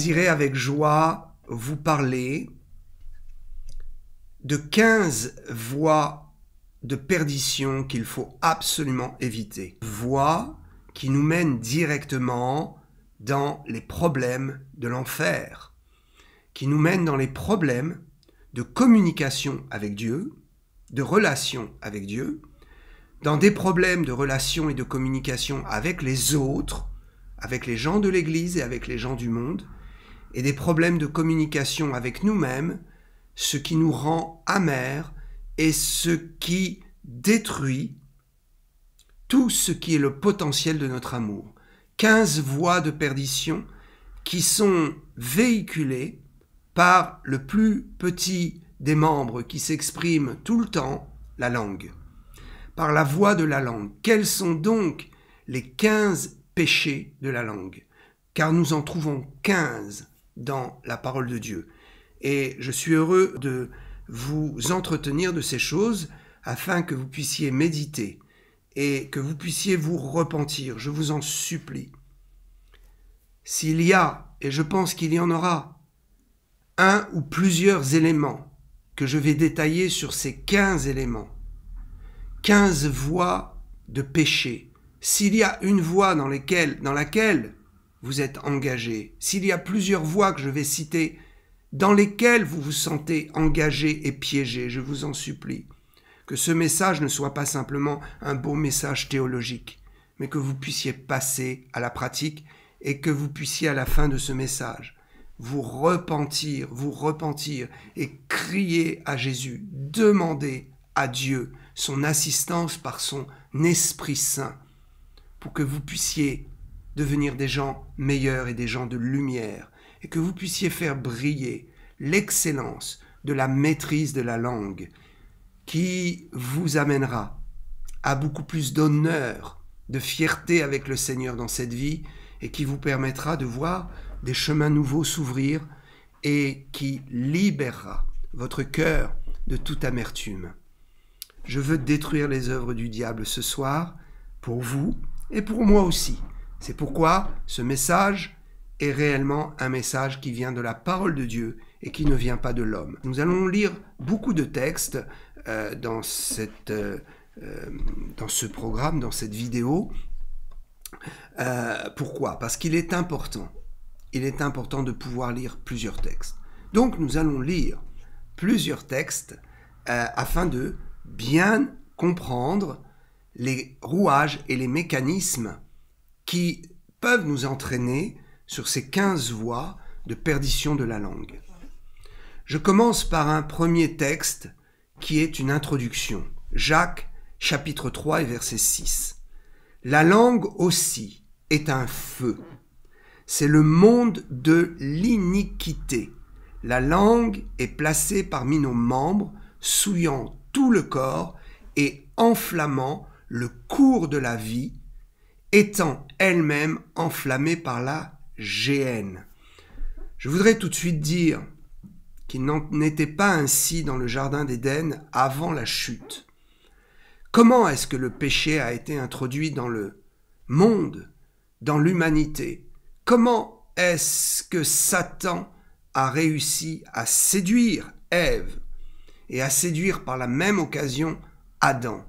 désirer avec joie vous parler de 15 voies de perdition qu'il faut absolument éviter. Voies qui nous mènent directement dans les problèmes de l'enfer, qui nous mènent dans les problèmes de communication avec Dieu, de relation avec Dieu, dans des problèmes de relation et de communication avec les autres, avec les gens de l'Église et avec les gens du monde, et des problèmes de communication avec nous-mêmes, ce qui nous rend amers et ce qui détruit tout ce qui est le potentiel de notre amour. 15 voies de perdition qui sont véhiculées par le plus petit des membres qui s'exprime tout le temps, la langue. Par la voie de la langue. Quels sont donc les 15 péchés de la langue? Car nous en trouvons 15 dans la parole de Dieu. Et je suis heureux de vous entretenir de ces choses afin que vous puissiez méditer et que vous puissiez vous repentir. Je vous en supplie. S'il y a, et je pense qu'il y en aura, un ou plusieurs éléments que je vais détailler sur ces 15 éléments, 15 voies de péché. S'il y a une voie dans laquelle vous êtes engagé, s'il y a plusieurs voies que je vais citer, dans lesquelles vous vous sentez engagé et piégé, je vous en supplie, que ce message ne soit pas simplement un beau message théologique, mais que vous puissiez passer à la pratique et que vous puissiez à la fin de ce message vous repentir et crier à Jésus, demander à Dieu son assistance par son Esprit Saint pour que vous puissiez devenir des gens meilleurs et des gens de lumière et que vous puissiez faire briller l'excellence de la maîtrise de la langue qui vous amènera à beaucoup plus d'honneur, de fierté avec le Seigneur dans cette vie et qui vous permettra de voir des chemins nouveaux s'ouvrir et qui libérera votre cœur de toute amertume. Je veux détruire les œuvres du diable ce soir pour vous et pour moi aussi. C'est pourquoi ce message est réellement un message qui vient de la parole de Dieu et qui ne vient pas de l'homme. Nous allons lire beaucoup de textes dans ce programme, dans cette vidéo. Pourquoi? Parce qu'il est important. Il est important de pouvoir lire plusieurs textes. Donc nous allons lire plusieurs textes afin de bien comprendre les rouages et les mécanismes qui peuvent nous entraîner sur ces 15 voies de perdition de la langue. Je commence par un premier texte qui est une introduction. Jacques, chapitre 3 et verset 6. La langue aussi est un feu. C'est le monde de l'iniquité. La langue est placée parmi nos membres, souillant tout le corps et enflammant le cours de la vie, étant elle-même enflammée par la géhenne. Je voudrais tout de suite dire qu'il n'en était pas ainsi dans le jardin d'Éden avant la chute. Comment est-ce que le péché a été introduit dans le monde, dans l'humanité? Comment est-ce que Satan a réussi à séduire Ève et à séduire par la même occasion Adam?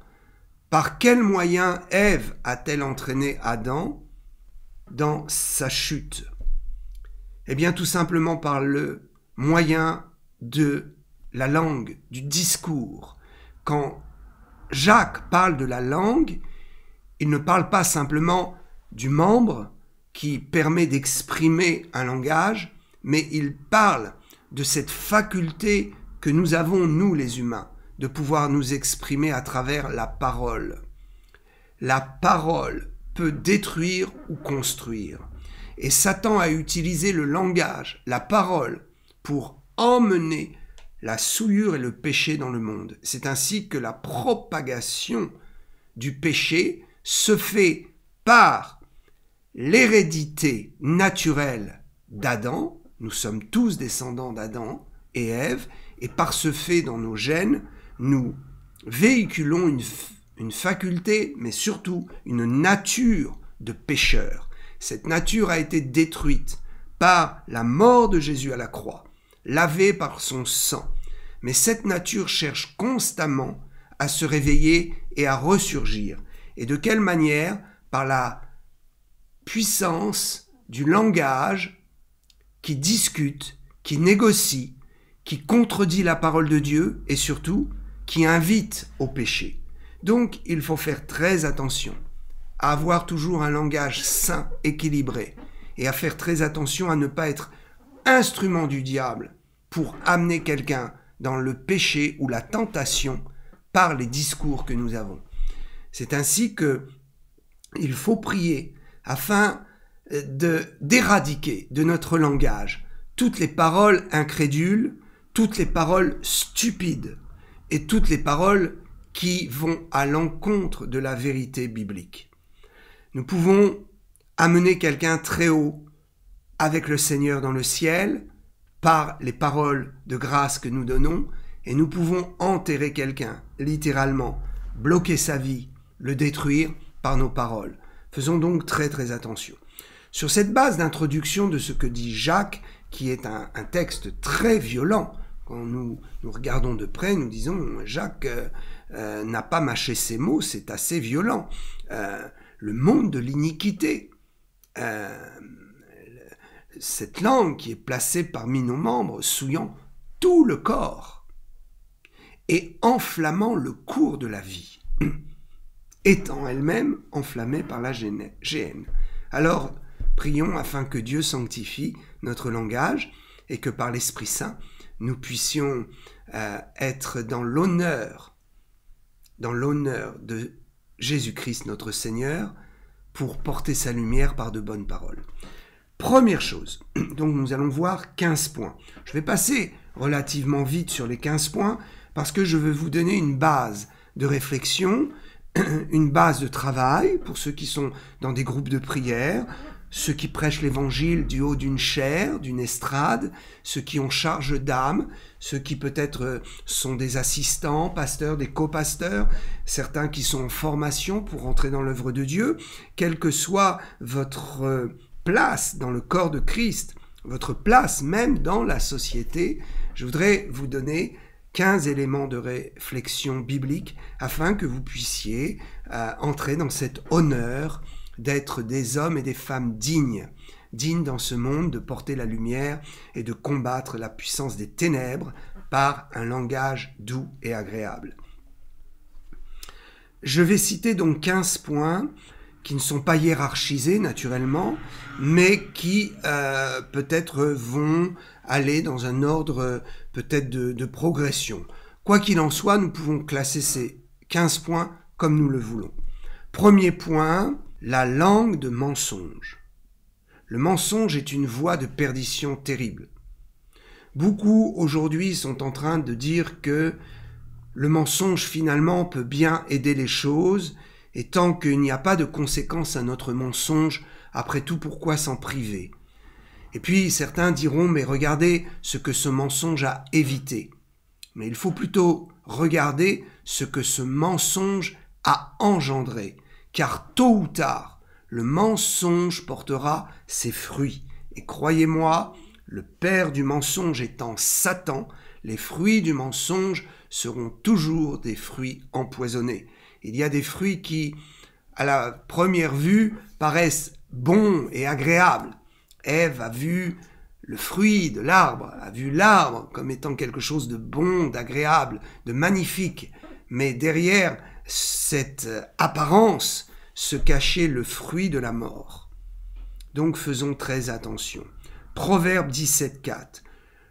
Par quel moyen Ève a-t-elle entraîné Adam dans sa chute? Eh bien, tout simplement par le moyen de la langue, du discours. Quand Jacques parle de la langue, il ne parle pas simplement du membre qui permet d'exprimer un langage, mais il parle de cette faculté que nous avons, nous les humains, de pouvoir nous exprimer à travers la parole. La parole peut détruire ou construire. Et Satan a utilisé le langage, la parole, pour emmener la souillure et le péché dans le monde. C'est ainsi que la propagation du péché se fait par l'hérédité naturelle d'Adam. Nous sommes tous descendants d'Adam et Ève, et par ce fait, dans nos gènes, nous véhiculons une faculté, mais surtout une nature de pécheur. Cette nature a été détruite par la mort de Jésus à la croix, lavé par son sang. Mais cette nature cherche constamment à se réveiller et à ressurgir. Et de quelle manière? Par la puissance du langage qui discute, qui négocie, qui contredit la parole de Dieu et surtout qui invite au péché. Donc il faut faire très attention à avoir toujours un langage sain, équilibré, et à faire très attention à ne pas être instrument du diable pour amener quelqu'un dans le péché ou la tentation par les discours que nous avons. C'est ainsi que il faut prier afin d'éradiquer de notre langage toutes les paroles incrédules, toutes les paroles stupides et toutes les paroles qui vont à l'encontre de la vérité biblique. Nous pouvons amener quelqu'un très haut avec le Seigneur dans le ciel par les paroles de grâce que nous donnons, et nous pouvons enterrer quelqu'un, littéralement, bloquer sa vie, le détruire par nos paroles. Faisons donc très très attention. Sur cette base d'introduction de ce que dit Jacques, qui est un texte très violent, quand nous regardons de près, nous disons Jacques n'a pas mâché ses mots, c'est assez violent. Le monde de l'iniquité, cette langue qui est placée parmi nos membres, souillant tout le corps et enflammant le cours de la vie, étant elle-même enflammée par la géhenne. Alors, prions afin que Dieu sanctifie notre langage et que par l'Esprit Saint, nous puissions être dans l'honneur de Jésus-Christ notre Seigneur pour porter sa lumière par de bonnes paroles. Première chose, donc nous allons voir 15 points. Je vais passer relativement vite sur les 15 points parce que je veux vous donner une base de réflexion, une base de travail pour ceux qui sont dans des groupes de prière, ceux qui prêchent l'évangile du haut d'une chaire, d'une estrade, ceux qui ont charge d'âme, ceux qui peut-être sont des assistants, pasteurs, des copasteurs, certains qui sont en formation pour entrer dans l'œuvre de Dieu, quelle que soit votre place dans le corps de Christ, votre place même dans la société, je voudrais vous donner 15 éléments de réflexion biblique afin que vous puissiez entrer dans cet honneur d'être des hommes et des femmes dignes dans ce monde, de porter la lumière et de combattre la puissance des ténèbres par un langage doux et agréable. Je vais citer donc 15 points qui ne sont pas hiérarchisés naturellement, mais qui peut-être vont aller dans un ordre peut-être de progression. Quoi qu'il en soit, nous pouvons classer ces 15 points comme nous le voulons. Premier point, la langue de mensonge. Le mensonge est une voie de perdition terrible. Beaucoup aujourd'hui sont en train de dire que le mensonge finalement peut bien aider les choses, et tant qu'il n'y a pas de conséquences à notre mensonge, après tout, pourquoi s'en priver? Et puis certains diront, mais regardez ce que ce mensonge a évité. Mais il faut plutôt regarder ce que ce mensonge a engendré, car tôt ou tard, le mensonge portera ses fruits. Et croyez-moi, le père du mensonge étant Satan, les fruits du mensonge seront toujours des fruits empoisonnés. Il y a des fruits qui, à la première vue, paraissent bons et agréables. Ève a vu le fruit de l'arbre, a vu l'arbre comme étant quelque chose de bon, d'agréable, de magnifique. Mais derrière cette apparence se cachait le fruit de la mort. Donc faisons très attention. Proverbe 17,4.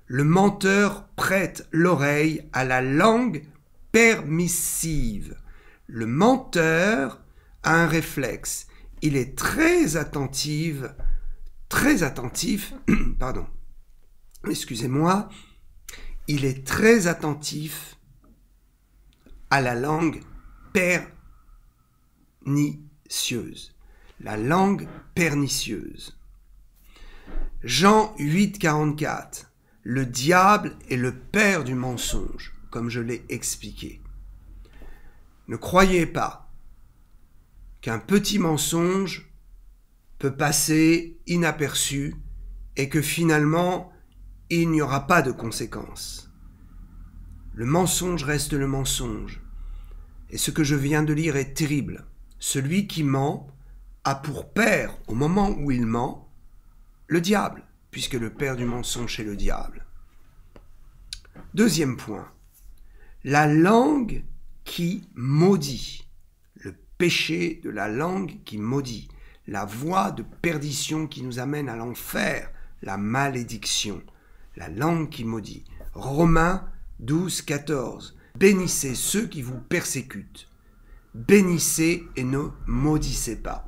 Le menteur prête l'oreille à la langue permissive. Le menteur a un réflexe. Il est très attentif, pardon, excusez-moi, il est très attentif à la langue pernicieuse. La langue pernicieuse. Jean 8,44. Le diable est le père du mensonge, comme je l'ai expliqué. Ne croyez pas qu'un petit mensonge peut passer inaperçu et que finalement, il n'y aura pas de conséquences. Le mensonge reste le mensonge. Et ce que je viens de lire est terrible. Celui qui ment a pour père, au moment où il ment, le diable, puisque le père du mensonge est le diable. Deuxième point, la langue qui maudit, le péché de la langue qui maudit, la voie de perdition qui nous amène à l'enfer, la malédiction, la langue qui maudit. Romains 12, 14. Bénissez ceux qui vous persécutent. Bénissez et ne maudissez pas.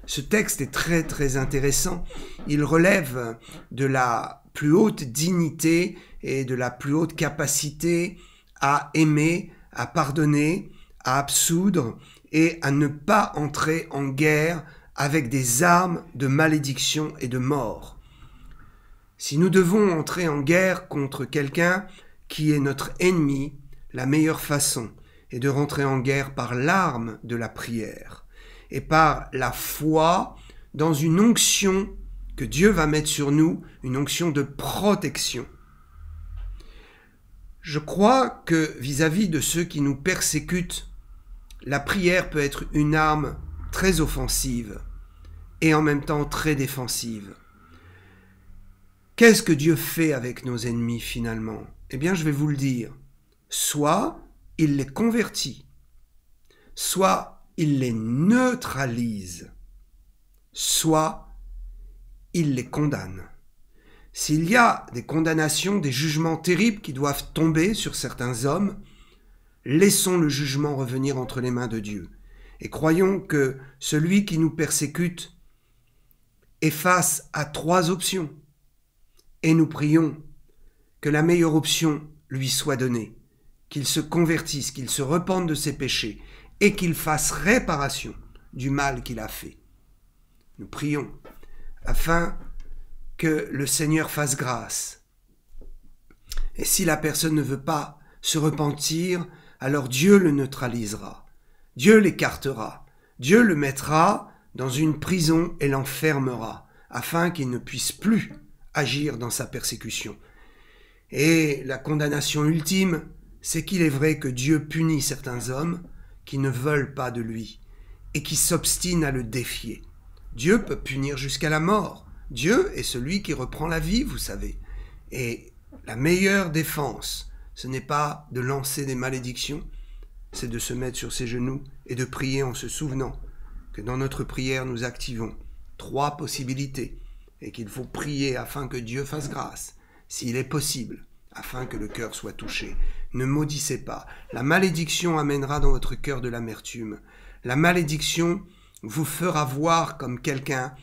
Ce texte est très très intéressant. Il relève de la plus haute dignité et de la plus haute capacité à aimer, à pardonner, à absoudre et à ne pas entrer en guerre avec des armes de malédiction et de mort. Si nous devons entrer en guerre contre quelqu'un qui est notre ennemi, la meilleure façon est de rentrer en guerre par l'arme de la prière et par la foi dans une onction que Dieu va mettre sur nous, une onction de protection. Je crois que vis-à-vis de ceux qui nous persécutent, la prière peut être une arme très offensive et en même temps très défensive. Qu'est-ce que Dieu fait avec nos ennemis finalement? Eh bien, je vais vous le dire. Soit il les convertit, soit il les neutralise, soit il les condamne. S'il y a des condamnations, des jugements terribles qui doivent tomber sur certains hommes, laissons le jugement revenir entre les mains de Dieu. Et croyons que celui qui nous persécute est face à 3 options. Et nous prions que la meilleure option lui soit donnée, qu'il se convertisse, qu'il se repente de ses péchés et qu'il fasse réparation du mal qu'il a fait. Nous prions afin que le Seigneur fasse grâce. Et si la personne ne veut pas se repentir, alors Dieu le neutralisera, Dieu l'écartera, Dieu le mettra dans une prison et l'enfermera, afin qu'il ne puisse plus agir dans sa persécution. Et la condamnation ultime, c'est qu'il est vrai que Dieu punit certains hommes qui ne veulent pas de lui et qui s'obstinent à le défier. Dieu peut punir jusqu'à la mort. Dieu est celui qui reprend la vie, vous savez. Et la meilleure défense, ce n'est pas de lancer des malédictions, c'est de se mettre sur ses genoux et de prier en se souvenant que dans notre prière, nous activons 3 possibilités et qu'il faut prier afin que Dieu fasse grâce, s'il est possible, afin que le cœur soit touché. Ne maudissez pas. La malédiction amènera dans votre cœur de l'amertume. La malédiction vous fera voir comme quelqu'un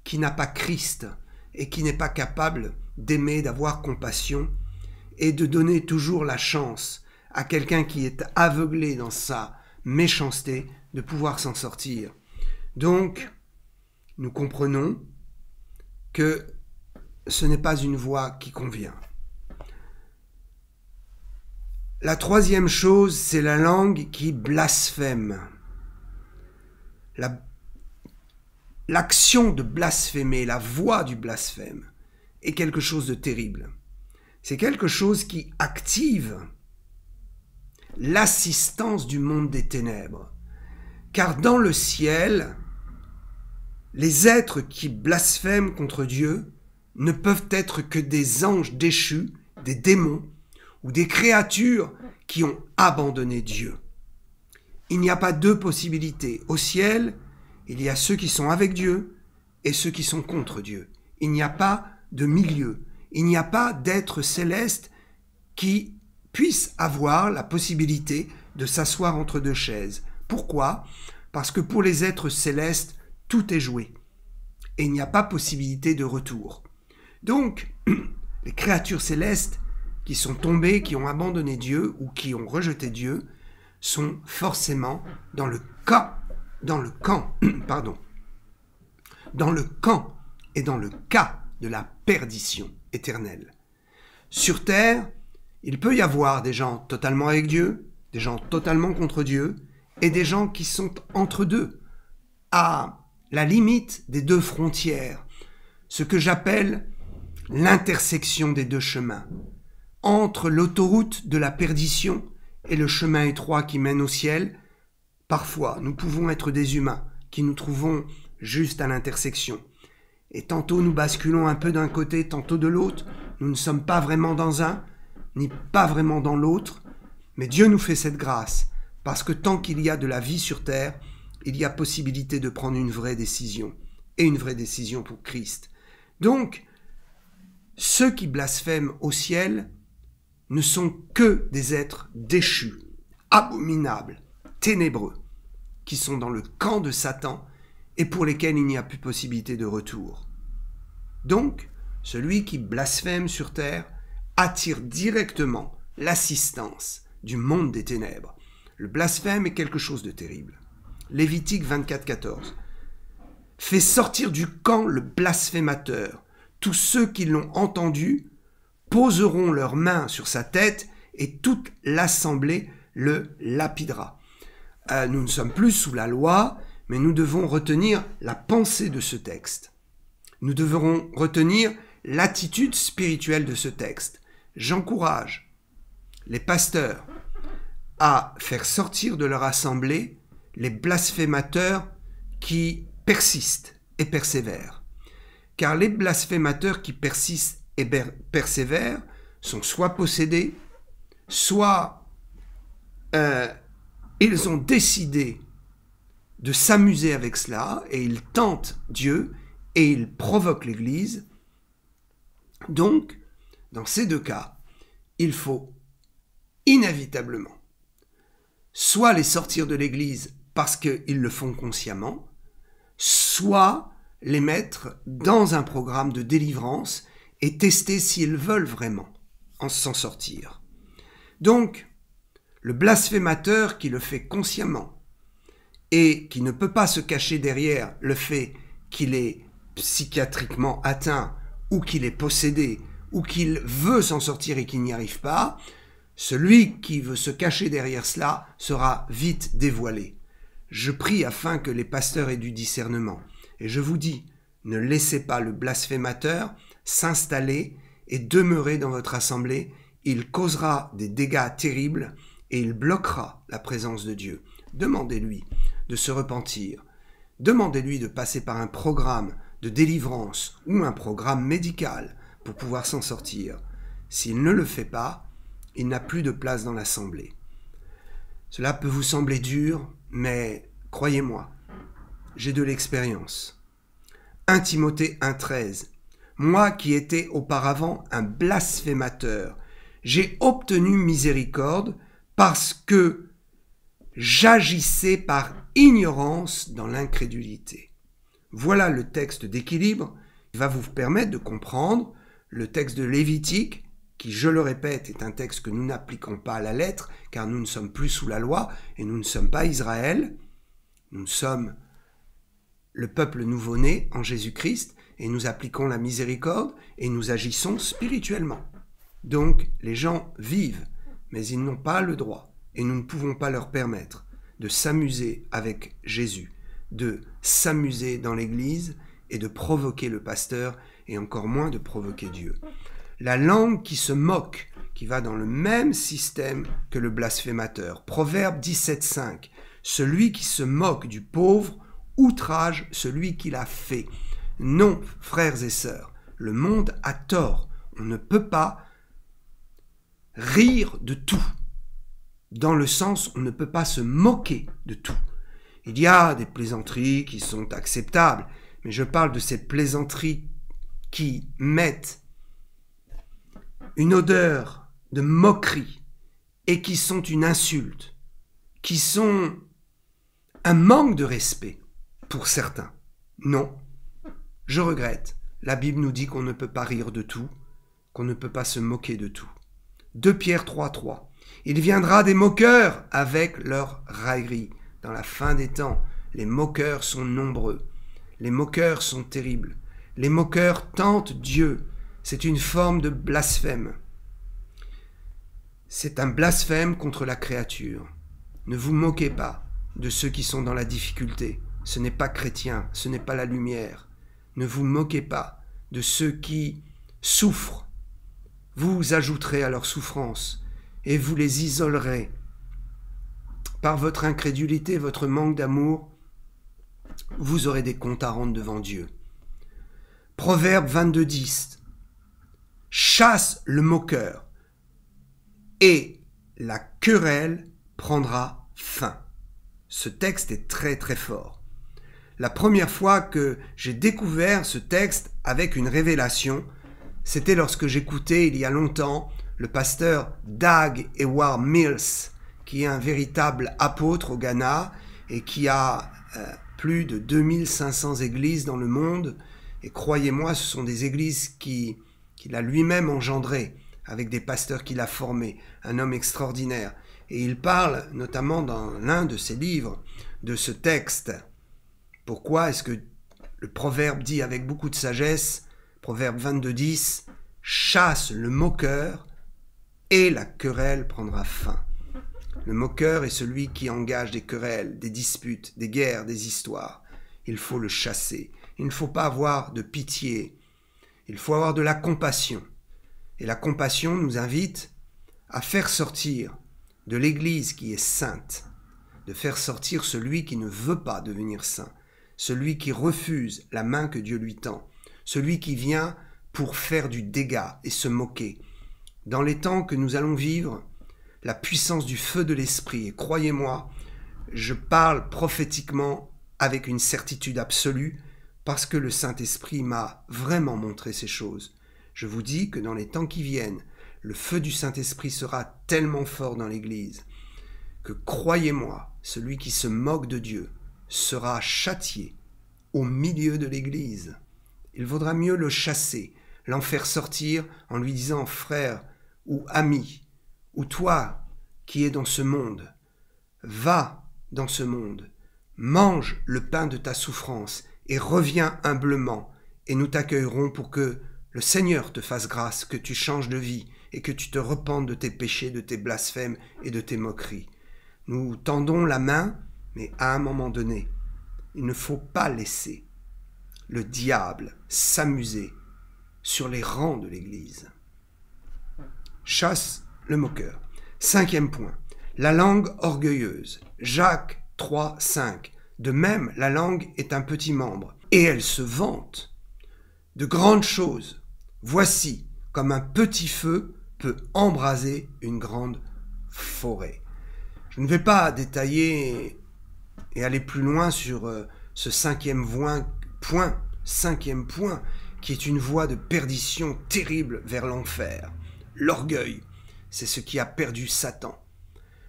qui n'a pas Christ et qui n'est pas capable d'aimer, d'avoir compassion et de donner toujours la chance à quelqu'un qui est aveuglé dans sa méchanceté de pouvoir s'en sortir. Donc, nous comprenons que ce n'est pas une voie qui convient. La 3e chose, c'est la langue qui blasphème. L'action de blasphémer, la voie du blasphème, est quelque chose de terrible. C'est quelque chose qui active l'assistance du monde des ténèbres. Car dans le ciel, les êtres qui blasphèment contre Dieu ne peuvent être que des anges déchus, des démons ou des créatures qui ont abandonné Dieu. Il n'y a pas 2 possibilités. Au ciel, il y a ceux qui sont avec Dieu et ceux qui sont contre Dieu. Il n'y a pas de milieu. Il n'y a pas d'être céleste qui puisse avoir la possibilité de s'asseoir entre 2 chaises. Pourquoi? Parce que pour les êtres célestes, tout est joué. Et il n'y a pas possibilité de retour. Donc, les créatures célestes qui sont tombées, qui ont abandonné Dieu ou qui ont rejeté Dieu, sont forcément dans le camp et dans le cas de la perdition éternelle. Sur terre, il peut y avoir des gens totalement avec Dieu, des gens totalement contre Dieu, et des gens qui sont entre deux, à la limite des 2 frontières, ce que j'appelle l'intersection des deux chemins, entre l'autoroute de la perdition et le chemin étroit qui mène au ciel. Parfois, nous pouvons être des humains qui nous trouvons juste à l'intersection. Et tantôt nous basculons un peu d'un côté, tantôt de l'autre. Nous ne sommes pas vraiment dans un, ni pas vraiment dans l'autre. Mais Dieu nous fait cette grâce, parce que tant qu'il y a de la vie sur terre, il y a possibilité de prendre une vraie décision, et une vraie décision pour Christ. Donc, ceux qui blasphèment au ciel ne sont que des êtres déchus, abominables, ténébreux, qui sont dans le camp de Satan et pour lesquels il n'y a plus possibilité de retour. Donc, celui qui blasphème sur terre attire directement l'assistance du monde des ténèbres. Le blasphème est quelque chose de terrible. Lévitique 24, 14. Fait sortir du camp le blasphémateur. Tous ceux qui l'ont entendu poseront leurs mains sur sa tête et toute l'assemblée le lapidera. Nous ne sommes plus sous la loi, mais nous devons retenir la pensée de ce texte. Nous devrons retenir l'attitude spirituelle de ce texte. J'encourage les pasteurs à faire sortir de leur assemblée les blasphémateurs qui persistent et persévèrent. Car les blasphémateurs qui persistent et persévèrent sont soit possédés, soit ils ont décidé de s'amuser avec cela et ils tentent Dieu et ils provoquent l'Église. Donc, dans ces deux cas, il faut inévitablement soit les sortir de l'Église parce qu'ils le font consciemment, soit les mettre dans un programme de délivrance et tester s'ils veulent vraiment s'en sortir. Donc, le blasphémateur qui le fait consciemment et qui ne peut pas se cacher derrière le fait qu'il est psychiatriquement atteint ou qu'il est possédé ou qu'il veut s'en sortir et qu'il n'y arrive pas, celui qui veut se cacher derrière cela sera vite dévoilé. Je prie afin que les pasteurs aient du discernement. Et je vous dis, ne laissez pas le blasphémateur s'installer et demeurer dans votre assemblée. Il causera des dégâts terribles et il bloquera la présence de Dieu. Demandez-lui de se repentir. Demandez-lui de passer par un programme de délivrance ou un programme médical pour pouvoir s'en sortir. S'il ne le fait pas, il n'a plus de place dans l'assemblée. Cela peut vous sembler dur, mais croyez-moi, j'ai de l'expérience. 1 Timothée 1,13. Moi qui étais auparavant un blasphémateur, j'ai obtenu miséricorde parce que j'agissais par ignorance dans l'incrédulité. Voilà le texte d'équilibre qui va vous permettre de comprendre le texte de Lévitique, qui, je le répète, est un texte que nous n'appliquons pas à la lettre, car nous ne sommes plus sous la loi et nous ne sommes pas Israël. Nous sommes le peuple nouveau-né en Jésus-Christ et nous appliquons la miséricorde et nous agissons spirituellement. Donc, les gens vivent, mais ils n'ont pas le droit et nous ne pouvons pas leur permettre de s'amuser avec Jésus, de s'amuser dans l'Église et de provoquer le pasteur et encore moins de provoquer Dieu. La langue qui se moque, qui va dans le même système que le blasphémateur. Proverbe 17,5. Celui qui se moque du pauvre outrage celui qui l'a fait. Non, frères et sœurs, le monde a tort. On ne peut pas rire de tout. Dans le sens, on ne peut pas se moquer de tout. Il y a des plaisanteries qui sont acceptables, mais je parle de ces plaisanteries qui mettent une odeur de moquerie et qui sont une insulte, qui sont un manque de respect pour certains. Non, je regrette. La Bible nous dit qu'on ne peut pas rire de tout, qu'on ne peut pas se moquer de tout. 2 Pierre 3,3. Il viendra des moqueurs avec leur raillerie. Dans la fin des temps, les moqueurs sont nombreux. Les moqueurs sont terribles. Les moqueurs tentent Dieu. C'est une forme de blasphème. C'est un blasphème contre la créature. Ne vous moquez pas de ceux qui sont dans la difficulté. Ce n'est pas chrétien, ce n'est pas la lumière. Ne vous moquez pas de ceux qui souffrent, vous ajouterez à leur souffrance et vous les isolerez. Par votre incrédulité, votre manque d'amour, vous aurez des comptes à rendre devant Dieu. Proverbe 22:10. Chasse le moqueur et la querelle prendra fin. Ce texte est très très fort. La première fois que j'ai découvert ce texte avec une révélation, c'était lorsque j'écoutais il y a longtemps le pasteur Dag Heward-Mills, qui est un véritable apôtre au Ghana et qui a plus de 2500 églises dans le monde. Et croyez-moi, ce sont des églises qu'il a lui-même engendrées, avec des pasteurs qu'il a formés, un homme extraordinaire. Et il parle, notamment dans l'un de ses livres, de ce texte. Pourquoi est-ce que le proverbe dit avec beaucoup de sagesse, proverbe 22:10, « Chasse le moqueur et la querelle prendra fin ». Le moqueur est celui qui engage des querelles, des disputes, des guerres, des histoires. Il faut le chasser. Il ne faut pas avoir de pitié. Il faut avoir de la compassion. Et la compassion nous invite à faire sortir de l'Église qui est sainte, de faire sortir celui qui ne veut pas devenir saint, celui qui refuse la main que Dieu lui tend, celui qui vient pour faire du dégât et se moquer. Dans les temps que nous allons vivre, la puissance du feu de l'esprit, et croyez-moi, je parle prophétiquement avec une certitude absolue, parce que le Saint-Esprit m'a vraiment montré ces choses. Je vous dis que dans les temps qui viennent, le feu du Saint-Esprit sera tellement fort dans l'Église que, croyez-moi, celui qui se moque de Dieu sera châtié au milieu de l'Église. Il vaudra mieux le chasser, l'en faire sortir en lui disant « frère » ou « ami » ou « toi qui es dans ce monde, va dans ce monde, mange le pain de ta souffrance et reviens humblement et nous t'accueillerons pour que le Seigneur te fasse grâce, que tu changes de vie et que tu te repentes de tes péchés, de tes blasphèmes et de tes moqueries. » Nous tendons la main, mais à un moment donné, il ne faut pas laisser le diable s'amuser sur les rangs de l'Église. Chasse le moqueur. 5e point, la langue orgueilleuse. Jacques 3:5. De même, la langue est un petit membre, et elle se vante de grandes choses. Voici, comme un petit feu peut embraser une grande forêt. Je ne vais pas détailler et aller plus loin sur ce cinquième point, qui est une voie de perdition terrible vers l'enfer. L'orgueil, c'est ce qui a perdu Satan.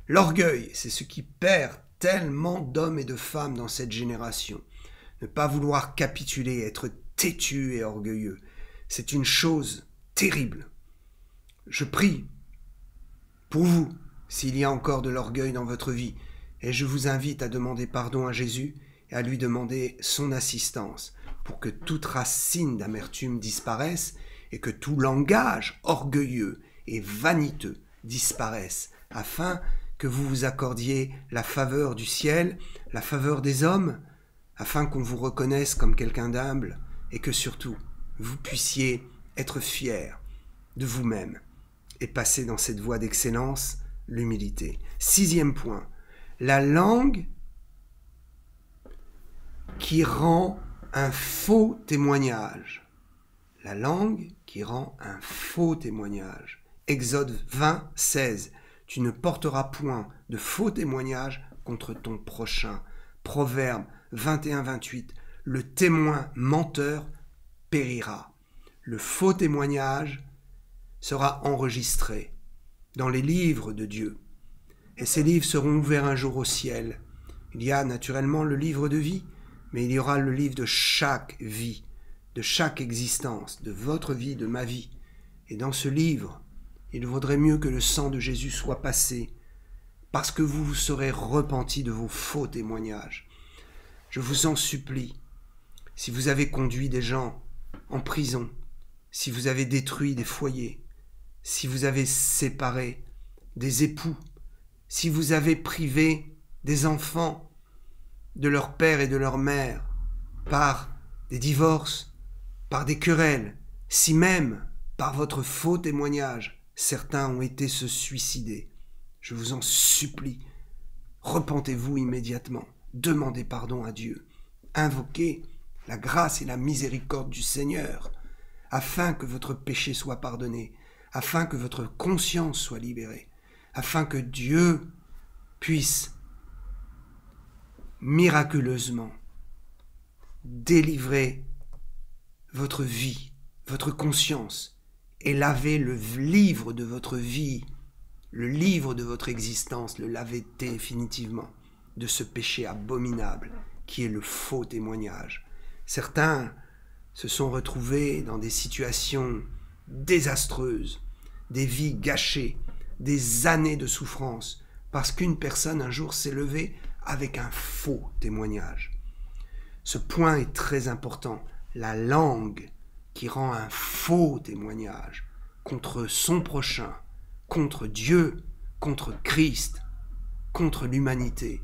L'orgueil, c'est ce qui perd tellement d'hommes et de femmes dans cette génération. Ne pas vouloir capituler, être têtu et orgueilleux, c'est une chose terrible. Je prie pour vous, s'il y a encore de l'orgueil dans votre vie, et je vous invite à demander pardon à Jésus et à lui demander son assistance pour que toute racine d'amertume disparaisse et que tout langage orgueilleux et vaniteux disparaisse, afin que vous vous accordiez la faveur du ciel, la faveur des hommes, afin qu'on vous reconnaisse comme quelqu'un d'humble et que surtout vous puissiez être fiers de vous-même et passer dans cette voie d'excellence, l'humilité. 6e point, la langue qui rend un faux témoignage. La langue qui rend un faux témoignage. Exode 20:16. Tu ne porteras point de faux témoignage contre ton prochain. Proverbe 21:28. Le témoin menteur périra. Le faux témoignage sera enregistré dans les livres de Dieu. Et ces livres seront ouverts un jour au ciel. Il y a naturellement le livre de vie, mais il y aura le livre de chaque vie, de chaque existence, de votre vie, de ma vie. Et dans ce livre, il vaudrait mieux que le sang de Jésus soit passé, parce que vous vous serez repentis de vos faux témoignages. Je vous en supplie, si vous avez conduit des gens en prison, si vous avez détruit des foyers, si vous avez séparé des époux, si vous avez privé des enfants de leur père et de leur mère par des divorces, par des querelles, si même Par votre faux témoignage, certains ont été se suicider. Je vous en supplie, repentez-vous immédiatement, demandez pardon à Dieu, invoquez la grâce et la miséricorde du Seigneur, afin que votre péché soit pardonné, afin que votre conscience soit libérée, afin que Dieu puisse miraculeusement délivrer votre vie, votre conscience, et laver le livre de votre vie, le livre de votre existence, le laver définitivement de ce péché abominable qui est le faux témoignage. Certains se sont retrouvés dans des situations désastreuses, des vies gâchées, des années de souffrance, parce qu'une personne un jour s'est levée avec un faux témoignage. Ce point est très important. La langue qui rend un faux témoignage contre son prochain, contre Dieu, contre Christ, contre l'humanité.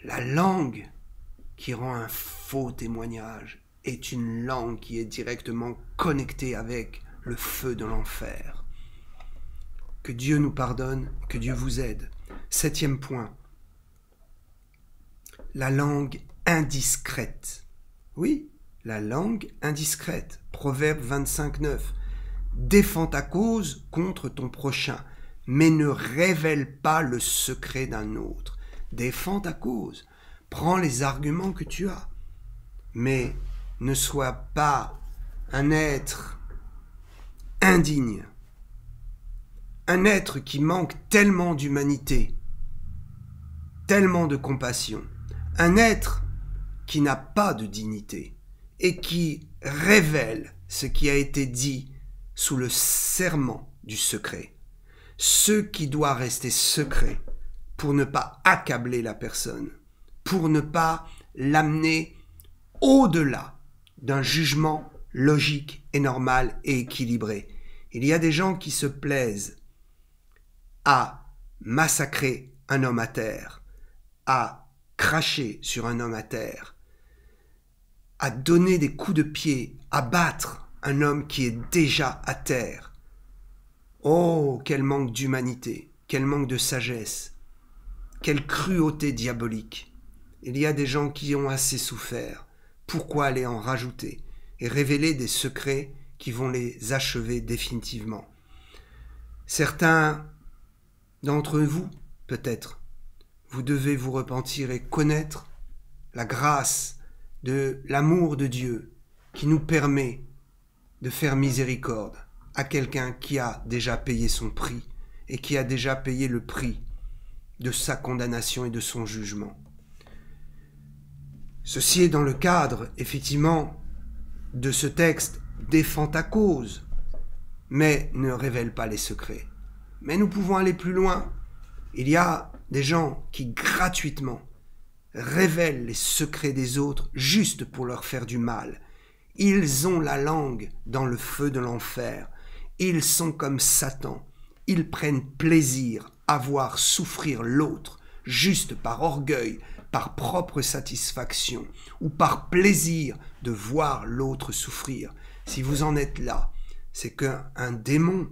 La langue qui rend un faux témoignage est une langue qui est directement connectée avec le feu de l'enfer. Que Dieu nous pardonne, que Dieu vous aide. 7e point. La langue indiscrète. Oui, la langue indiscrète. Proverbe 25:9. Défends ta cause contre ton prochain, mais ne révèle pas le secret d'un autre. Défends ta cause. Prends les arguments que tu as, mais ne sois pas un être indigne, un être qui manque tellement d'humanité, tellement de compassion, un être qui n'a pas de dignité et qui révèle ce qui a été dit sous le serment du secret, ce qui doit rester secret pour ne pas accabler la personne, pour ne pas l'amener au-delà d'un jugement logique et normal et équilibré. Il y a des gens qui se plaisent à massacrer un homme à terre, à cracher sur un homme à terre, à donner des coups de pied, à battre un homme qui est déjà à terre. Oh, quel manque d'humanité, quel manque de sagesse, quelle cruauté diabolique. Il y a des gens qui ont assez souffert. Pourquoi aller en rajouter et révéler des secrets qui vont les achever définitivement? Certains d'entre vous, peut-être, vous devez vous repentir et connaître la grâce de l'amour de Dieu qui nous permet de faire miséricorde à quelqu'un qui a déjà payé son prix et qui a déjà payé le prix de sa condamnation et de son jugement. Ceci est dans le cadre, effectivement, de ce texte « Défends ta cause », mais ne révèle pas les secrets. Mais nous pouvons aller plus loin. Il y a des gens qui, gratuitement, révèlent les secrets des autres juste pour leur faire du mal. Ils ont la langue dans le feu de l'enfer. Ils sont comme Satan. Ils prennent plaisir à voir souffrir l'autre juste par orgueil, par propre satisfaction ou par plaisir de voir l'autre souffrir. Si vous en êtes là, c'est qu'un démon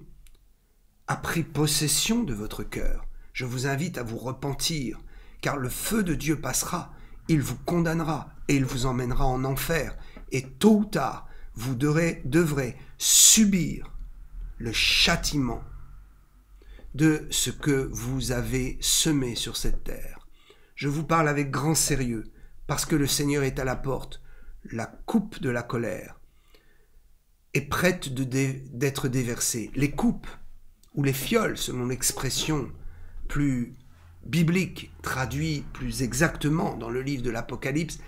a pris possession de votre cœur. Je vous invite à vous repentir, car le feu de Dieu passera, il vous condamnera et il vous emmènera en enfer. Et tôt ou tard, vous devrez subir le châtiment de ce que vous avez semé sur cette terre. Je vous parle avec grand sérieux, parce que le Seigneur est à la porte. La coupe de la colère est prête d'être déversée. Les coupes, ou les fioles, selon l'expression plus biblique, traduite plus exactement dans le livre de l'Apocalypse,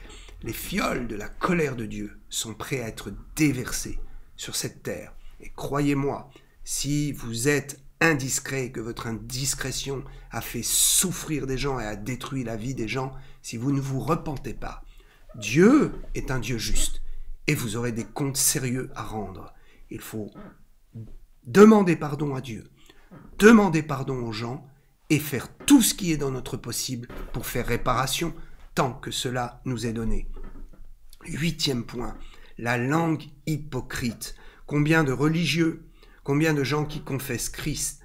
les fioles de la colère de Dieu sont prêtes à être déversées sur cette terre. Et croyez-moi, si vous êtes indiscret, que votre indiscrétion a fait souffrir des gens et a détruit la vie des gens, si vous ne vous repentez pas, Dieu est un Dieu juste et vous aurez des comptes sérieux à rendre. Il faut demander pardon à Dieu, demander pardon aux gens et faire tout ce qui est dans notre possible pour faire réparation tant que cela nous est donné. 8e point, la langue hypocrite. Combien de religieux, combien de gens qui confessent Christ,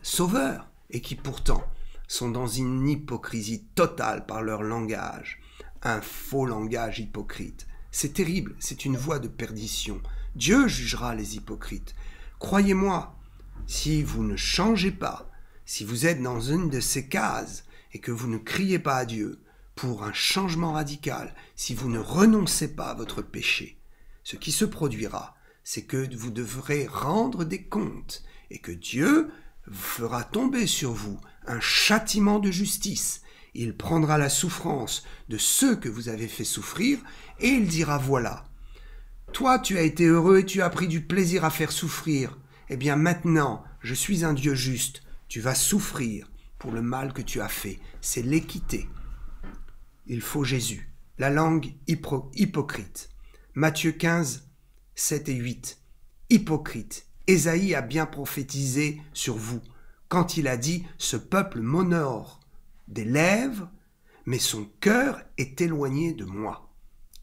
sauveur, et qui pourtant sont dans une hypocrisie totale par leur langage, un faux langage hypocrite. C'est terrible, c'est une voie de perdition. Dieu jugera les hypocrites. Croyez-moi, si vous ne changez pas, si vous êtes dans une de ces cases et que vous ne criez pas à Dieu pour un changement radical, si vous ne renoncez pas à votre péché, ce qui se produira, c'est que vous devrez rendre des comptes et que Dieu fera tomber sur vous un châtiment de justice. Il prendra la souffrance de ceux que vous avez fait souffrir et il dira voilà, toi tu as été heureux et tu as pris du plaisir à faire souffrir. Eh bien maintenant, je suis un Dieu juste, tu vas souffrir pour le mal que tu as fait. C'est l'équité. Il faut Jésus. La langue hypocrite. Matthieu 15, 7 et 8. Hypocrite. Ésaïe a bien prophétisé sur vous quand il a dit « Ce peuple m'honore des lèvres, mais son cœur est éloigné de moi. »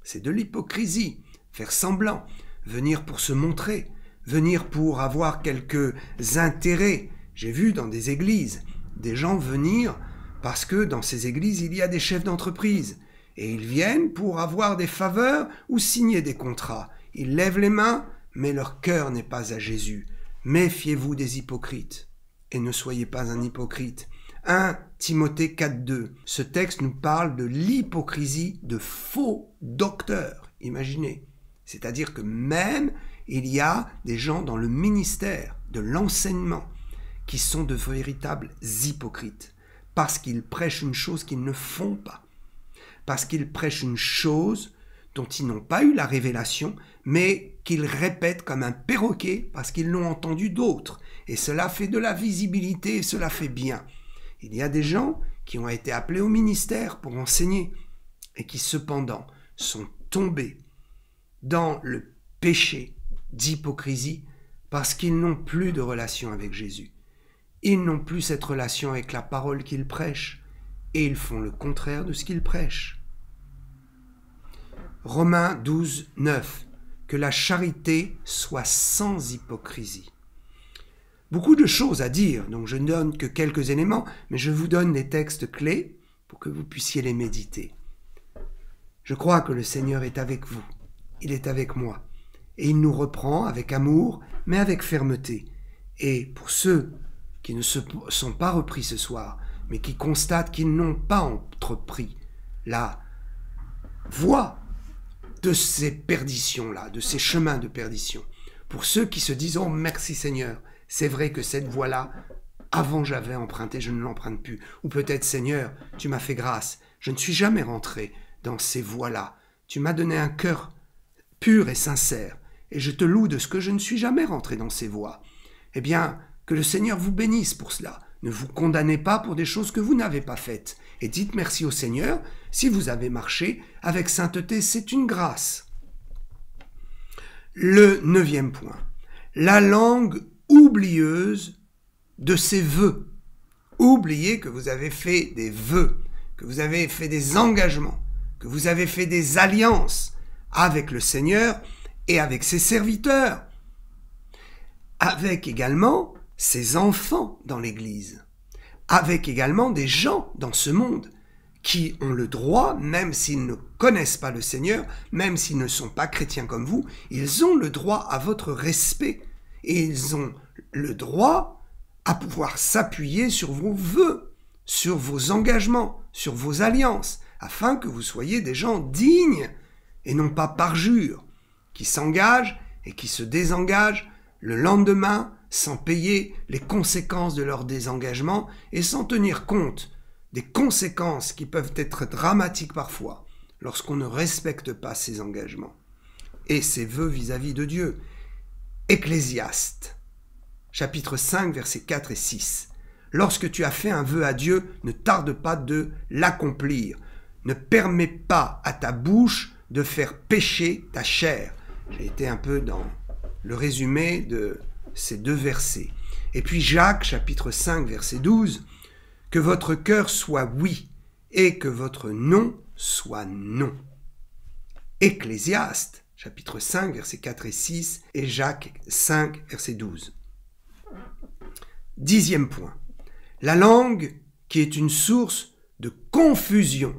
C'est de l'hypocrisie, faire semblant, venir pour se montrer, venir pour avoir quelques intérêts. J'ai vu dans des églises des gens venir parce que dans ces églises il y a des chefs d'entreprise et ils viennent pour avoir des faveurs ou signer des contrats. Ils lèvent les mains, mais leur cœur n'est pas à Jésus. Méfiez-vous des hypocrites et ne soyez pas un hypocrite. 1 Timothée 4.2. Ce texte nous parle de l'hypocrisie de faux docteurs. Imaginez. C'est-à-dire que même il y a des gens dans le ministère de l'enseignement qui sont de véritables hypocrites parce qu'ils prêchent une chose qu'ils ne font pas. Parce qu'ils prêchent une chose dont ils n'ont pas eu la révélation, mais qu'ils répètent comme un perroquet parce qu'ils l'ont entendu d'autres. Et cela fait de la visibilité et cela fait bien. Il y a des gens qui ont été appelés au ministère pour enseigner et qui cependant sont tombés dans le péché d'hypocrisie parce qu'ils n'ont plus de relation avec Jésus. Ils n'ont plus cette relation avec la parole qu'ils prêchent et ils font le contraire de ce qu'ils prêchent. Romains 12, 9. Que la charité soit sans hypocrisie. Beaucoup de choses à dire, donc je ne donne que quelques éléments, mais je vous donne des textes clés pour que vous puissiez les méditer. Je crois que le Seigneur est avec vous, il est avec moi, et il nous reprend avec amour, mais avec fermeté. Et pour ceux qui ne se sont pas repris ce soir, mais qui constatent qu'ils n'ont pas entrepris la voie de ces perditions-là, de ces chemins de perdition, pour ceux qui se disent « Oh, merci Seigneur », c'est vrai que cette voie-là, avant j'avais emprunté, je ne l'emprunte plus. Ou peut-être, Seigneur, tu m'as fait grâce, je ne suis jamais rentré dans ces voies-là. Tu m'as donné un cœur pur et sincère, et je te loue de ce que je ne suis jamais rentré dans ces voies. Eh bien, que le Seigneur vous bénisse pour cela. Ne vous condamnez pas pour des choses que vous n'avez pas faites. Et dites merci au Seigneur, si vous avez marché avec sainteté, c'est une grâce. Le 9e point. La langue oublieuse de ses vœux. Oubliez que vous avez fait des vœux, que vous avez fait des engagements, que vous avez fait des alliances avec le Seigneur et avec ses serviteurs, avec également ses enfants dans l'Église, avec également des gens dans ce monde qui ont le droit, même s'ils ne connaissent pas le Seigneur, même s'ils ne sont pas chrétiens comme vous, ils ont le droit à votre respect. Et ils ont le droit à pouvoir s'appuyer sur vos vœux, sur vos engagements, sur vos alliances, afin que vous soyez des gens dignes et non pas parjures, qui s'engagent et qui se désengagent le lendemain sans payer les conséquences de leur désengagement et sans tenir compte des conséquences qui peuvent être dramatiques parfois lorsqu'on ne respecte pas ses engagements et ses vœux vis-à-vis de Dieu. Ecclésiaste, chapitre 5, versets 4 et 6. Lorsque tu as fait un vœu à Dieu, ne tarde pas de l'accomplir. Ne permets pas à ta bouche de faire pécher ta chair. J'ai été un peu dans le résumé de ces deux versets. Et puis Jacques, chapitre 5, verset 12. Que votre cœur soit oui et que votre non soit non. Ecclésiaste, chapitre 5, versets 4 et 6, et Jacques 5, verset 12. 10e point. La langue qui est une source de confusion.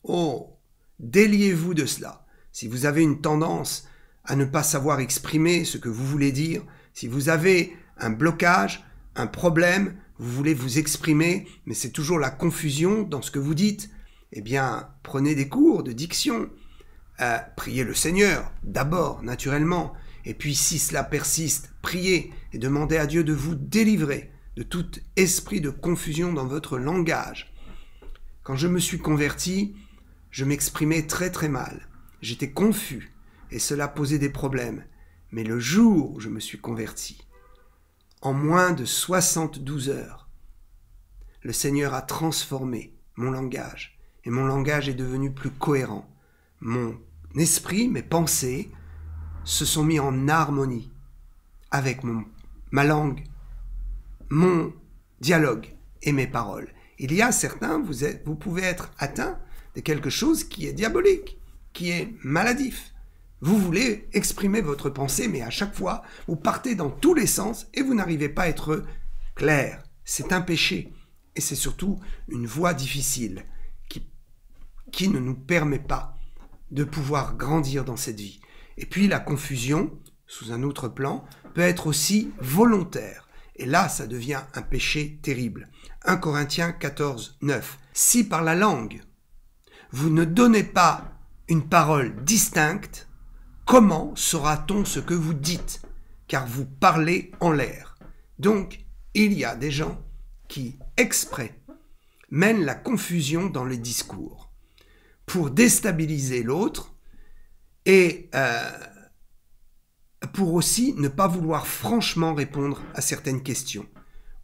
Oh, déliez-vous de cela. Si vous avez une tendance à ne pas savoir exprimer ce que vous voulez dire, si vous avez un blocage, un problème, vous voulez vous exprimer, mais c'est toujours la confusion dans ce que vous dites, eh bien, prenez des cours de diction. Priez le Seigneur, d'abord, naturellement, et puis si cela persiste, priez et demandez à Dieu de vous délivrer de tout esprit de confusion dans votre langage. Quand je me suis converti, je m'exprimais très très mal. J'étais confus et cela posait des problèmes. Mais le jour où je me suis converti, en moins de 72 heures, le Seigneur a transformé mon langage et mon langage est devenu plus cohérent. Mon esprit, mes pensées se sont mis en harmonie avec ma langue, mon dialogue et mes paroles. Il y a certains, vous pouvez être atteints de quelque chose qui est diabolique, qui est maladif. Vous voulez exprimer votre pensée, mais à chaque fois, vous partez dans tous les sens et vous n'arrivez pas à être clair. C'est un péché et c'est surtout une voie difficile qui ne nous permet pas de pouvoir grandir dans cette vie. Et puis la confusion, sous un autre plan, peut être aussi volontaire. Et là, ça devient un péché terrible. 1 Corinthiens 14, 9. Si par la langue, vous ne donnez pas une parole distincte, comment saura-t-on ce que vous dites? Car vous parlez en l'air. Donc, il y a des gens qui, exprès, mènent la confusion dans les discours pour déstabiliser l'autre et pour aussi ne pas vouloir franchement répondre à certaines questions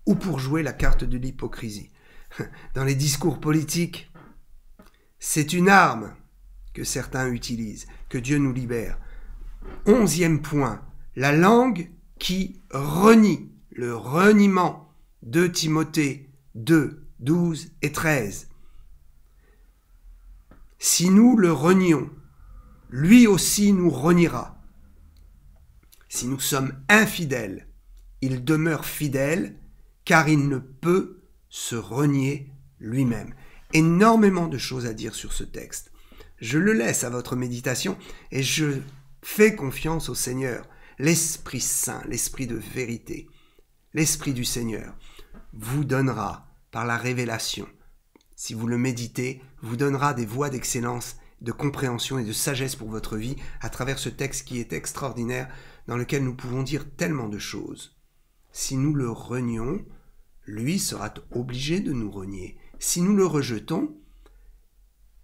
ou pour jouer la carte de l'hypocrisie. Dans les discours politiques, c'est une arme que certains utilisent, que Dieu nous libère. 11e point, la langue qui renie, le reniement, 2 Timothée 2, 12 et 13. Si nous le renions, lui aussi nous reniera. Si nous sommes infidèles, il demeure fidèle, car il ne peut se renier lui-même. Énormément de choses à dire sur ce texte. Je le laisse à votre méditation et je fais confiance au Seigneur, l'Esprit Saint, l'Esprit de vérité, l'Esprit du Seigneur vous donnera par la révélation. Si vous le méditez, vous donnera des voies d'excellence, de compréhension et de sagesse pour votre vie à travers ce texte qui est extraordinaire, dans lequel nous pouvons dire tellement de choses. Si nous le renions, lui sera obligé de nous renier. Si nous le rejetons,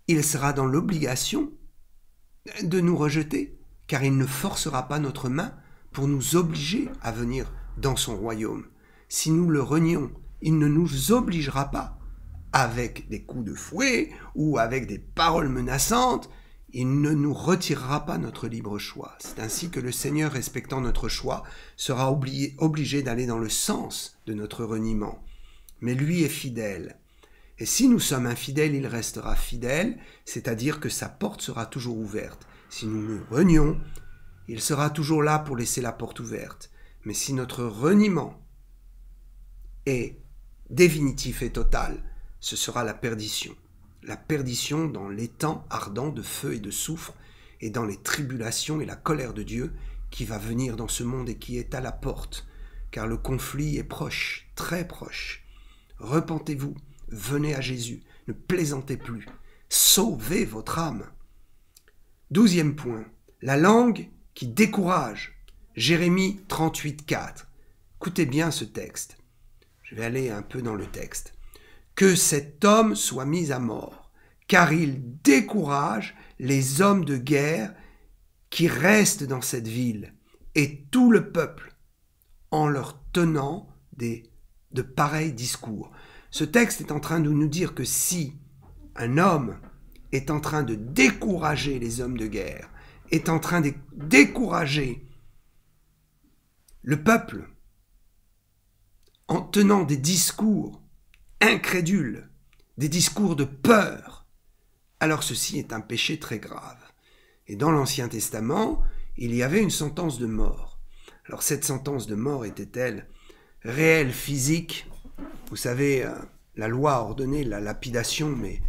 il sera dans l'obligation de nous rejeter, car il ne forcera pas notre main pour nous obliger à venir dans son royaume. Si nous le renions, il ne nous obligera pas avec des coups de fouet ou avec des paroles menaçantes, il ne nous retirera pas notre libre choix. C'est ainsi que le Seigneur, respectant notre choix, sera obligé d'aller dans le sens de notre reniement. Mais lui est fidèle. Et si nous sommes infidèles, il restera fidèle, c'est-à-dire que sa porte sera toujours ouverte. Si nous le renions, il sera toujours là pour laisser la porte ouverte. Mais si notre reniement est définitif et total, ce sera la perdition. La perdition dans l'étang ardent de feu et de soufre et dans les tribulations et la colère de Dieu qui va venir dans ce monde et qui est à la porte, car le conflit est proche, très proche. Repentez-vous, venez à Jésus, ne plaisantez plus, sauvez votre âme. 12e point, la langue qui décourage. Jérémie 38, 4. Écoutez bien ce texte. Je vais aller un peu dans le texte. Que cet homme soit mis à mort, car il décourage les hommes de guerre qui restent dans cette ville et tout le peuple en leur tenant de pareils discours. Ce texte est en train de nous dire que si un homme est en train de décourager les hommes de guerre, est en train de décourager le peuple en tenant des discours incrédules, des discours de peur, alors ceci est un péché très grave. Et dans l'Ancien Testament, il y avait une sentence de mort. Alors cette sentence de mort était-elle réelle, physique? Vous savez, la loi a ordonné la lapidation, mais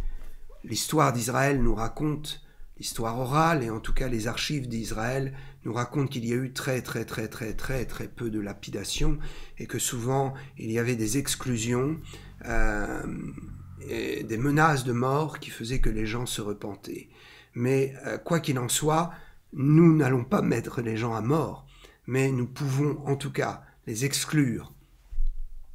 l'histoire d'Israël nous raconte, l'histoire orale et en tout cas les archives d'Israël nous racontent qu'il y a eu très peu de lapidation et que souvent il y avait des exclusions et des menaces de mort qui faisaient que les gens se repentaient. Mais quoi qu'il en soit, nous n'allons pas mettre les gens à mort, mais nous pouvons en tout cas les exclure.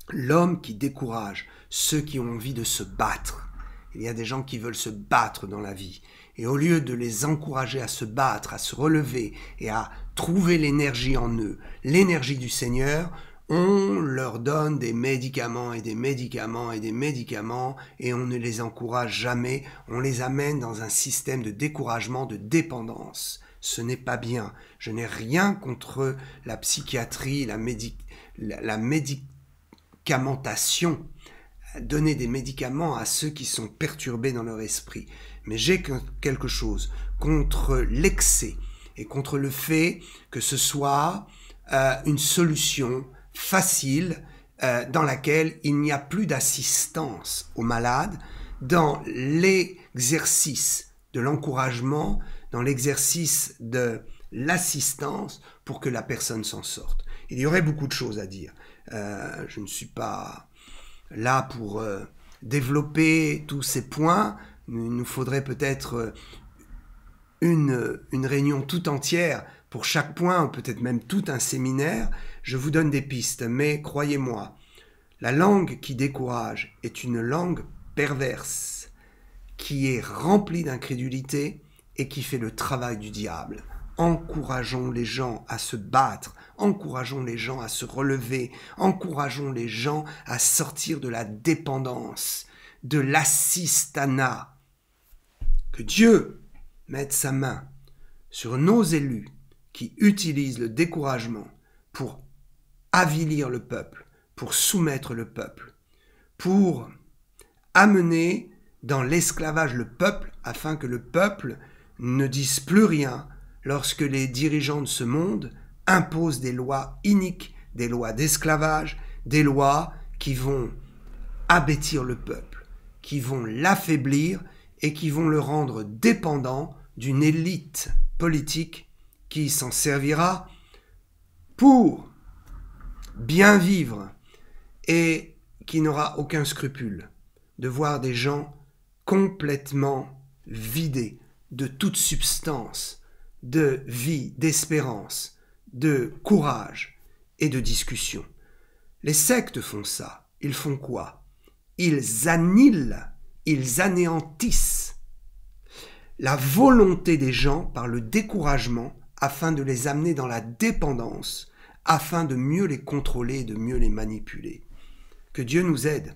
L'homme qui décourage ceux qui ont envie de se battre. Il y a des gens qui veulent se battre dans la vie. Et au lieu de les encourager à se battre, à se relever et à trouver l'énergie en eux, l'énergie du Seigneur, on leur donne des médicaments et des médicaments et des médicaments et on ne les encourage jamais. On les amène dans un système de découragement, de dépendance. Ce n'est pas bien. Je n'ai rien contre la psychiatrie, la médicamentation. Donner des médicaments à ceux qui sont perturbés dans leur esprit. Mais j'ai quelque chose contre l'excès et contre le fait que ce soit une solution facile dans laquelle il n'y a plus d'assistance aux malades, dans l'exercice de l'encouragement, dans l'exercice de l'assistance pour que la personne s'en sorte. Il y aurait beaucoup de choses à dire. Je ne suis pas là pour développer tous ces points. Il nous faudrait peut-être une réunion tout entière pour chaque point, ou peut-être même tout un séminaire. Je vous donne des pistes, mais croyez-moi, la langue qui décourage est une langue perverse, qui est remplie d'incrédulité et qui fait le travail du diable. Encourageons les gens à se battre, encourageons les gens à se relever, encourageons les gens à sortir de la dépendance, de l'assistanat. Que Dieu mette sa main sur nos élus qui utilisent le découragement pour avilir le peuple, pour soumettre le peuple, pour amener dans l'esclavage le peuple afin que le peuple ne dise plus rien lorsque les dirigeants de ce monde imposent des lois iniques, des lois d'esclavage, des lois qui vont abêtir le peuple, qui vont l'affaiblir et qui vont le rendre dépendant d'une élite politique qui s'en servira pour bien vivre et qui n'aura aucun scrupule de voir des gens complètement vidés de toute substance, de vie, d'espérance, de courage et de discussion. Les sectes font ça. Ils font quoi? Ils annihilent, ils anéantissent la volonté des gens par le découragement afin de les amener dans la dépendance, afin de mieux les contrôler et de mieux les manipuler. Que Dieu nous aide.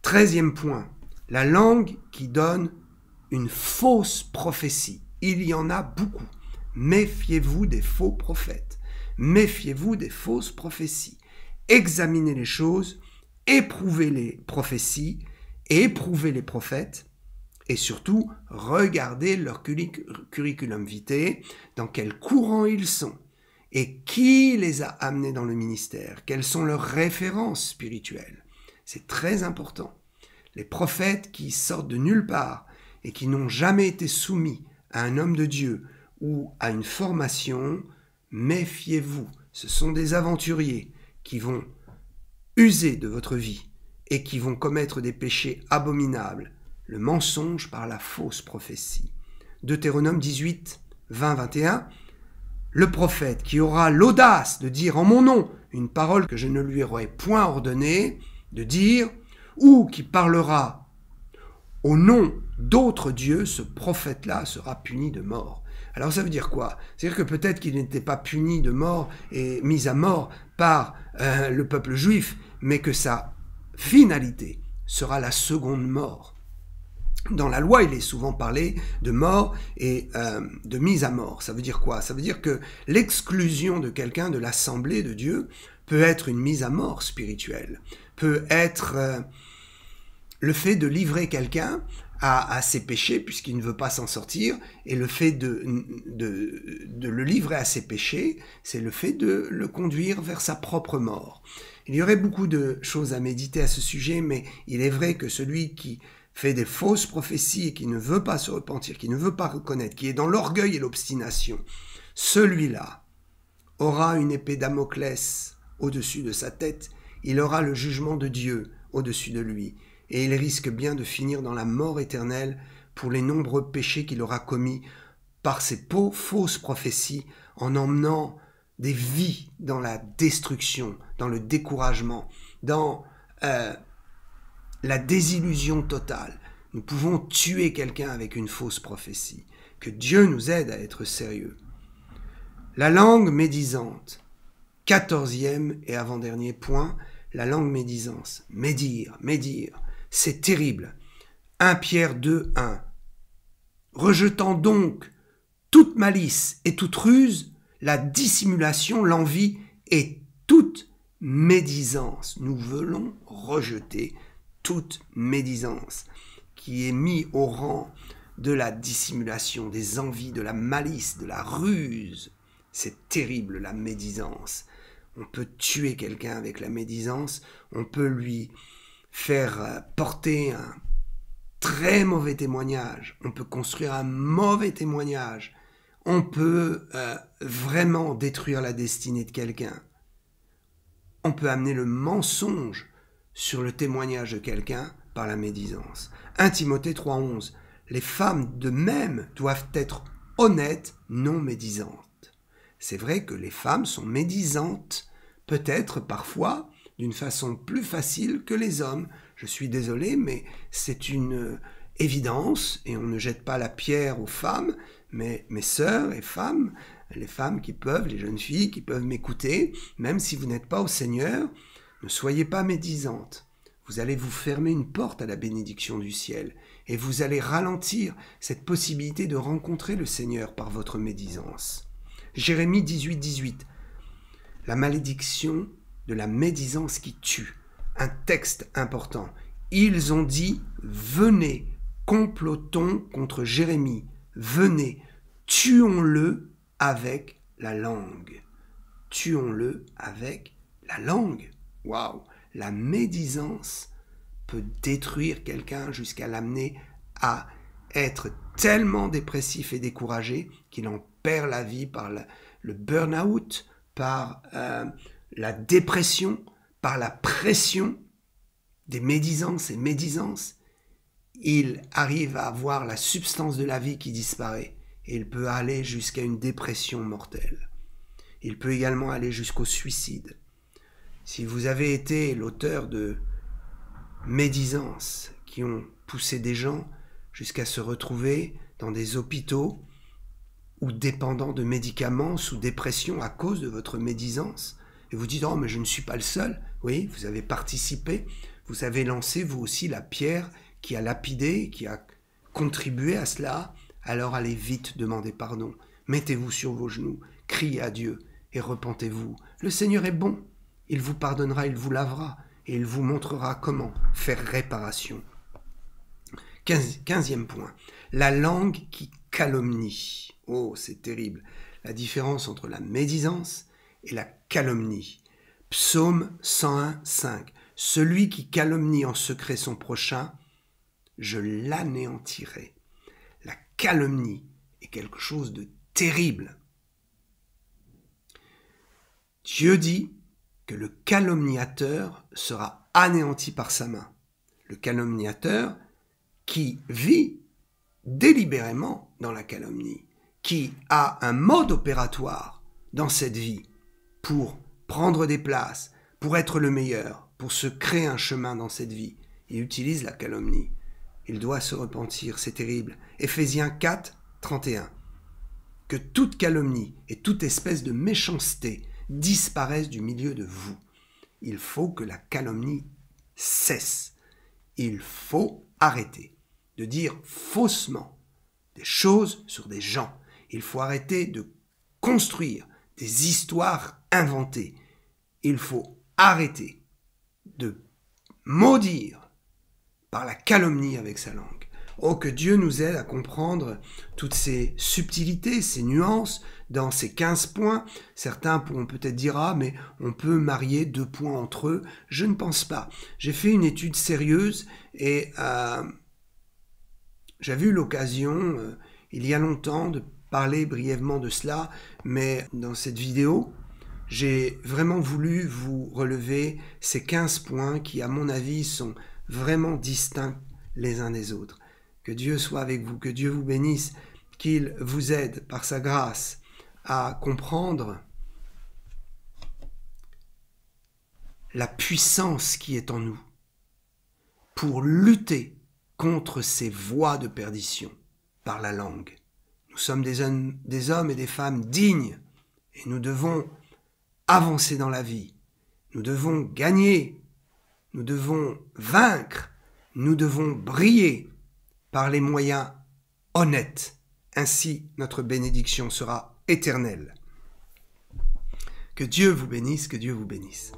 13e point, la langue qui donne une fausse prophétie. Il y en a beaucoup. Méfiez-vous des faux prophètes. Méfiez-vous des fausses prophéties. Examinez les choses, éprouvez les prophéties, éprouvez les prophètes, et surtout, regardez leur curriculum vitae, dans quel courant ils sont, et qui les a amenés dans le ministère, quelles sont leurs références spirituelles. C'est très important. Les prophètes qui sortent de nulle part et qui n'ont jamais été soumis à un homme de Dieu ou à une formation, méfiez-vous. Ce sont des aventuriers qui vont user de votre vie et qui vont commettre des péchés abominables, le mensonge par la fausse prophétie. Deutéronome 18, 20, 21, le prophète qui aura l'audace de dire en mon nom une parole que je ne lui aurais point ordonnée de dire, ou qui parlera au nom d'autres dieux, ce prophète-là sera puni de mort. Alors ça veut dire quoi? C'est-à-dire que peut-être qu'il n'était pas puni de mort et mis à mort par le peuple juif, mais que sa finalité sera la seconde mort. Dans la loi, il est souvent parlé de mort et de mise à mort. Ça veut dire quoi? Ça veut dire que l'exclusion de quelqu'un de l'assemblée de Dieu peut être une mise à mort spirituelle, peut être le fait de livrer quelqu'un à ses péchés, puisqu'il ne veut pas s'en sortir, et le fait de le livrer à ses péchés, c'est le fait de le conduire vers sa propre mort. Il y aurait beaucoup de choses à méditer à ce sujet, mais il est vrai que celui qui fait des fausses prophéties et qui ne veut pas se repentir, qui ne veut pas reconnaître, qui est dans l'orgueil et l'obstination, celui-là aura une épée Damoclès au-dessus de sa tête, il aura le jugement de Dieu au-dessus de lui, et il risque bien de finir dans la mort éternelle pour les nombreux péchés qu'il aura commis par ses fausses prophéties, en emmenant des vies dans la destruction, dans le découragement, dans la désillusion totale. Nous pouvons tuer quelqu'un avec une fausse prophétie. Que Dieu nous aide à être sérieux. La langue médisante. 14e et avant-dernier point, la langue médisance. Médire. C'est terrible. 1 Pierre 2, 1. Rejetant donc toute malice et toute ruse, la dissimulation, l'envie et toute médisance. Nous voulons rejeter toute médisance qui est mise au rang de la dissimulation, des envies, de la malice, de la ruse. C'est terrible, la médisance. On peut tuer quelqu'un avec la médisance, on peut lui faire porter un très mauvais témoignage, on peut construire un mauvais témoignage, on peut vraiment détruire la destinée de quelqu'un. On peut amener le mensonge sur le témoignage de quelqu'un par la médisance. 1 Timothée 3,11. Les femmes de même doivent être honnêtes, non médisantes. C'est vrai que les femmes sont médisantes, peut-être parfois d'une façon plus facile que les hommes. Je suis désolé, mais c'est une évidence, et on ne jette pas la pierre aux femmes, mais mes sœurs et femmes, les femmes qui peuvent, les jeunes filles qui peuvent m'écouter, même si vous n'êtes pas au Seigneur, ne soyez pas médisantes. Vous allez vous fermer une porte à la bénédiction du ciel, et vous allez ralentir cette possibilité de rencontrer le Seigneur par votre médisance. Jérémie 18, 18. La malédiction de la médisance qui tue. Un texte important. Ils ont dit, venez, complotons contre Jérémie. Venez, tuons-le avec la langue. Tuons-le avec la langue. Waouh! La médisance peut détruire quelqu'un jusqu'à l'amener à être tellement dépressif et découragé qu'il en perd la vie par le burn-out, par la dépression, par la pression des médisances et médisances. Il arrive à avoir la substance de la vie qui disparaît et il peut aller jusqu'à une dépression mortelle. Il peut également aller jusqu'au suicide. Si vous avez été l'auteur de médisances qui ont poussé des gens jusqu'à se retrouver dans des hôpitaux ou dépendants de médicaments sous dépression à cause de votre médisance, et vous dites « Oh, mais je ne suis pas le seul », oui, vous avez participé, vous avez lancé vous aussi la pierre qui a lapidé, qui a contribué à cela, alors allez vite demander pardon, mettez-vous sur vos genoux, criez à Dieu et repentez-vous. Le Seigneur est bon. Il vous pardonnera, il vous lavera, et il vous montrera comment faire réparation. 15e point. La langue qui calomnie. Oh, c'est terrible. La différence entre la médisance et la calomnie. Psaume 101, 5. Celui qui calomnie en secret son prochain, je l'anéantirai. La calomnie est quelque chose de terrible. Dieu dit que le calomniateur sera anéanti par sa main. Le calomniateur qui vit délibérément dans la calomnie, qui a un mode opératoire dans cette vie pour prendre des places, pour être le meilleur, pour se créer un chemin dans cette vie. Il utilise la calomnie. Il doit se repentir, c'est terrible. Éphésiens 4, 31. Que toute calomnie et toute espèce de méchanceté disparaissent du milieu de vous. Il faut que la calomnie cesse. Il faut arrêter de dire faussement des choses sur des gens. Il faut arrêter de construire des histoires inventées. Il faut arrêter de maudire par la calomnie avec sa langue. Oh, que Dieu nous aide à comprendre toutes ces subtilités, ces nuances dans ces 15 points. Certains pourront peut-être dire « Ah, mais on peut marier 2 points entre eux ». Je ne pense pas. J'ai fait une étude sérieuse et j'avais eu l'occasion, il y a longtemps, de parler brièvement de cela, mais dans cette vidéo, j'ai vraiment voulu vous relever ces 15 points qui, à mon avis, sont vraiment distincts les uns des autres. Que Dieu soit avec vous, que Dieu vous bénisse, qu'il vous aide par sa grâce à comprendre la puissance qui est en nous pour lutter contre ces voies de perdition par la langue. Nous sommes des hommes et des femmes dignes et nous devons avancer dans la vie. Nous devons gagner, nous devons vaincre, nous devons briller par les moyens honnêtes. Ainsi, notre bénédiction sera éternelle. Que Dieu vous bénisse, que Dieu vous bénisse.